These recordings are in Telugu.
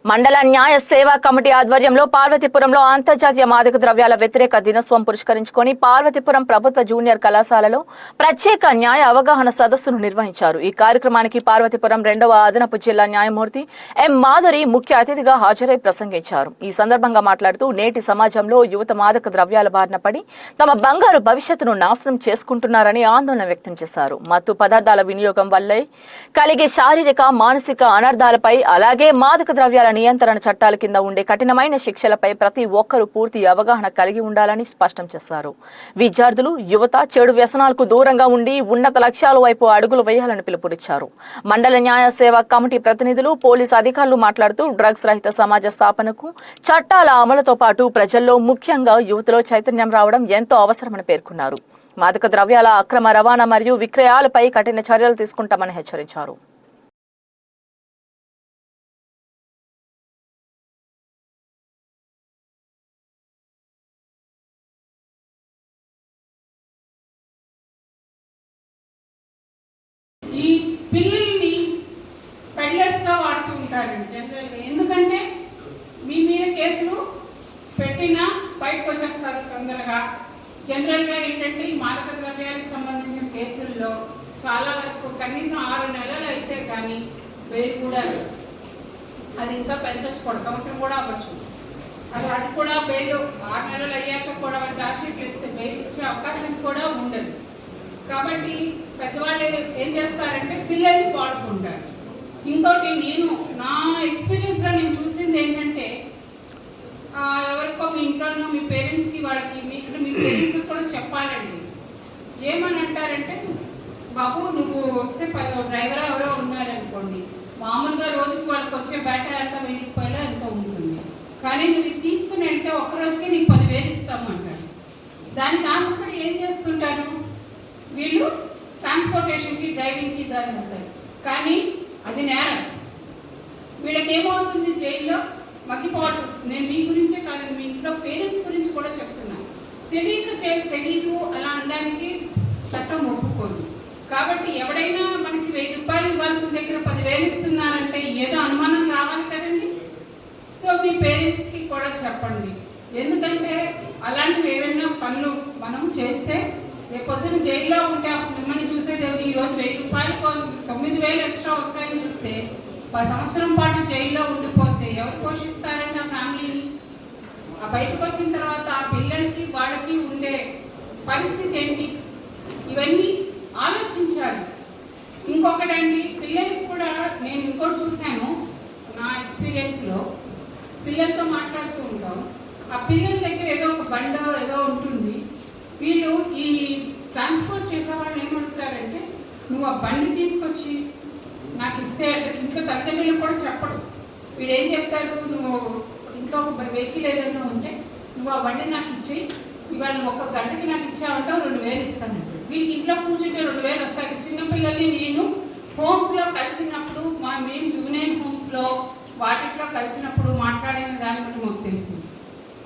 మండల న్యాయ సేవా కమిటీ ఆధ్వర్యంలో పార్వతీపురంలో అంతర్జాతీయ మాదక ద్రవ్యాల వ్యతిరేక దినోత్సవం పురస్కరించుకొని పార్వతీపురం ప్రభుత్వ జూనియర్ కళాశాలలో ప్రత్యేక న్యాయ అవగాహన సదస్సును నిర్వహించారు. ఈ కార్యక్రమానికి పార్వతీపురం 2వ అదనపు జిల్లా న్యాయమూర్తి ఎం మాధురి ముఖ్య అతిథిగా హాజరై ప్రసంగించారు. ఈ సందర్భంగా మాట్లాడుతూ నేటి సమాజంలో యువత మాదక ద్రవ్యాల బారిన పడి తమ బంగారు భవిష్యత్తును నాశనం చేసుకుంటున్నారని ఆందోళన వ్యక్తం చేశారు. మత్తు పదార్థాల వినియోగం వల్లే కలిగే శారీరక మానసిక అనర్థాలపై అలాగే మాదక ద్రవ్యాల నియంత్రణ చట్టాల కింద ఉండే కఠినమైన శిక్షలపై ప్రతి ఒక్కరూ పూర్తి అవగాహన కలిగి ఉండాలని స్పష్టం చేశారు. విద్యార్థులు యువత చెడు వ్యసనాలకు దూరంగా ఉండి ఉన్నత లక్ష్యాల వైపు అడుగులు వేయాలని పిలుపునిచ్చారు. మండల న్యాయ సేవా కమిటీ ప్రతినిధులు, పోలీసు అధికారులు మాట్లాడుతూ డ్రగ్స్ రహిత సమాజ స్థాపనకు చట్టాల అమలుతో పాటు ప్రజల్లో ముఖ్యంగా యువతలో చైతన్యం రావడం ఎంతో అవసరమని పేర్కొన్నారు. మాదక ద్రవ్యాల అక్రమ రవాణా మరియు విక్రయాలపై కఠిన చర్యలు తీసుకుంటామని హెచ్చరించారు. ఈ పిల్లల్ని పెడ్లర్స్గా వాడుతూ ఉంటారండి జనరల్గా. ఎందుకంటే మీ మీద కేసులు పెట్టినా బయటకు వచ్చేస్తారు తొందరగా. జనరల్గా ఏంటంటే ఈ మాదక ద్రవ్యాలకు సంబంధించిన కేసుల్లో చాలా వరకు కనీసం 6 నెలలు అయితే కానీ బెయిల్ కూడా అది ఇంకా పెంచవచ్చు కూడా, సంవత్సరం కూడా అవ్వచ్చు. అది కూడా బెయిల్ 6 నెలలు అయ్యాక కూడా వాళ్ళు ఛార్జ్షీట్లు ఇస్తే బెయిల్ ఇచ్చే అవకాశం కూడా ఉండదు. కాబట్టి పెద్దవాళ్ళు ఏం చేస్తారంటే పిల్లల్ని వాడుకుంటారు. ఇంకోటి నేను నా ఎక్స్పీరియన్స్లో నేను చూసింది ఏంటంటే ఎవరికో మీ ఇంట్లోనో మీ పేరెంట్స్కి వాళ్ళకి మీ పేరెంట్స్కి కూడా చెప్పాలండి. ఏమని అంటారంటే, బాబు నువ్వు వస్తే డ్రైవర్ ఎవరో ఉన్నారనుకోండి, మామూలుగా రోజుకి వాళ్ళకి వచ్చే బ్యాటరీ అంతా 1000 రూపాయలు ఎంతో ఉంటుంది. కానీ నువ్వు ఇది తీసుకుని వెళ్తే ఒక్కరోజుకే నీకు 10,000 ఇస్తాము అంటారు. దానికి ఆశపడి ఏం చేస్తుంటారు వీళ్ళు, ట్రాన్స్పోర్టేషన్కి డ్రైవింగ్కి దాన్ని అవుతారు. కానీ అది నేరం. వీళ్ళకి ఏమవుతుంది, జైల్లో మగ్గిపోవాల్సి వస్తుంది. నేను మీ గురించే కాదని మీ ఇంట్లో పేరెంట్స్ గురించి కూడా చెప్తున్నాను. తెలియదు అలా అనడానికి చట్టం ఒప్పుకోదు. కాబట్టి ఎవడైనా మనకి 1000 రూపాయలు ఇవ్వాల్సిన దగ్గర 10,000 ఇస్తున్నారంటే ఏదో అనుమానం రావాలి కదండి. సో మీ పేరెంట్స్కి కూడా చెప్పండి. ఎందుకంటే అలాంటివి ఏవైనా పనులు మనం చేస్తే రేపొద్దున జైల్లో ఉంటే అప్పుడు మిమ్మల్ని చూసేది ఎవరు? ఈరోజు 1000 రూపాయలు 9,000 ఎక్స్ట్రా వస్తాయని చూస్తే 10 సంవత్సరం పాటు జైల్లో ఉండిపోతే ఎవరు పోషిస్తారండి ఆ ఫ్యామిలీని? ఆ బయటకు వచ్చిన తర్వాత ఆ పిల్లలకి వాళ్ళకి ఉండే పరిస్థితి ఏంటి? ఇవన్నీ ఆలోచించాలి. ఇంకొకటండి, పిల్లలకి కూడా నేను ఇంకోటి చూశాను నా ఎక్స్పీరియన్స్లో. పిల్లలతో మాట్లాడుతూ ఉంటాం, ఆ పిల్లల దగ్గర ఏదో ఒక బండో ఏదో ఉంటుంది. వీళ్ళు ఈ ట్రాన్స్పోర్ట్ చేసేవాళ్ళు ఏమడుగుతారంటే, నువ్వు ఆ బండి తీసుకొచ్చి నాకు ఇస్తే, ఇంట్లో తల్లిదండ్రులకు కూడా చెప్పడు. వీడు ఏం చెప్తాడు, నువ్వు ఇంట్లో ఒక వెహికల్ ఏదైనా ఉంటే నువ్వు ఆ బండి నాకు ఇచ్చేయి, ఇవాళ 1 గంటకి నాకు ఇచ్చావంటావు 2,000 ఇస్తానంటే. వీడికి ఇంట్లో కూర్చుంటే 2,000 వస్తాయి. చిన్నపిల్లల్ని నేను హోమ్స్లో కలిసినప్పుడు, మేము జూనియర్ హోమ్స్లో వాటిలో కలిసినప్పుడు మాట్లాడిన దాన్ని బట్టి మాకు తెలిసింది.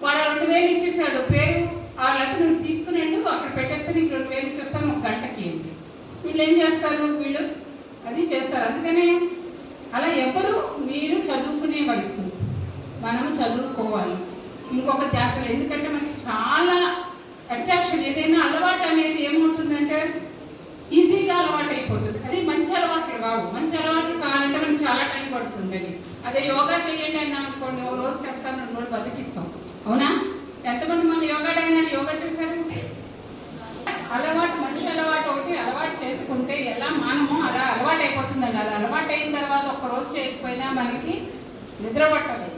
వాడు 2,000 ఇచ్చేసాడు, పేరు ఆ లెక్క నువ్వు తీసుకుని అక్కడ పెట్టేస్తే నీకు 2,000 ఇచ్చేస్తాను 1 గంటకి. ఏంటి వీళ్ళు ఏం చేస్తారు, వీళ్ళు అది చేస్తారు. అందుకనే అలా ఎవరు, మీరు చదువుకునే వయసు, మనము చదువుకోవాలి. ఇంకొక జాగ్రత్తలు, ఎందుకంటే మనకి చాలా అట్రాక్షన్, ఏదైనా అలవాటు అనేది ఏమవుతుందంటే ఈజీగా అలవాటు అయిపోతుంది. అది మంచి అలవాట్లు కావు. మంచి అలవాట్లు కావాలంటే మనకి చాలా టైం పడుతుంది. అది అదే యోగా చేయండి అన్నా అనుకోండి, 1 రోజు చేస్తాను 2 రోజులు బతికిస్తాం. అవునా? ఎంతమంది మన యోగా డే యోగా చేశారు? అలవాటు, మంచి అలవాటు ఒకటి అలవాటు చేసుకుంటే ఎలా మనము అలా అలవాటు అయిపోతుందండి. అలా అలవాటు అయిన తర్వాత 1 రోజు చేయకపోయినా మనకి నిద్ర పట్టదు.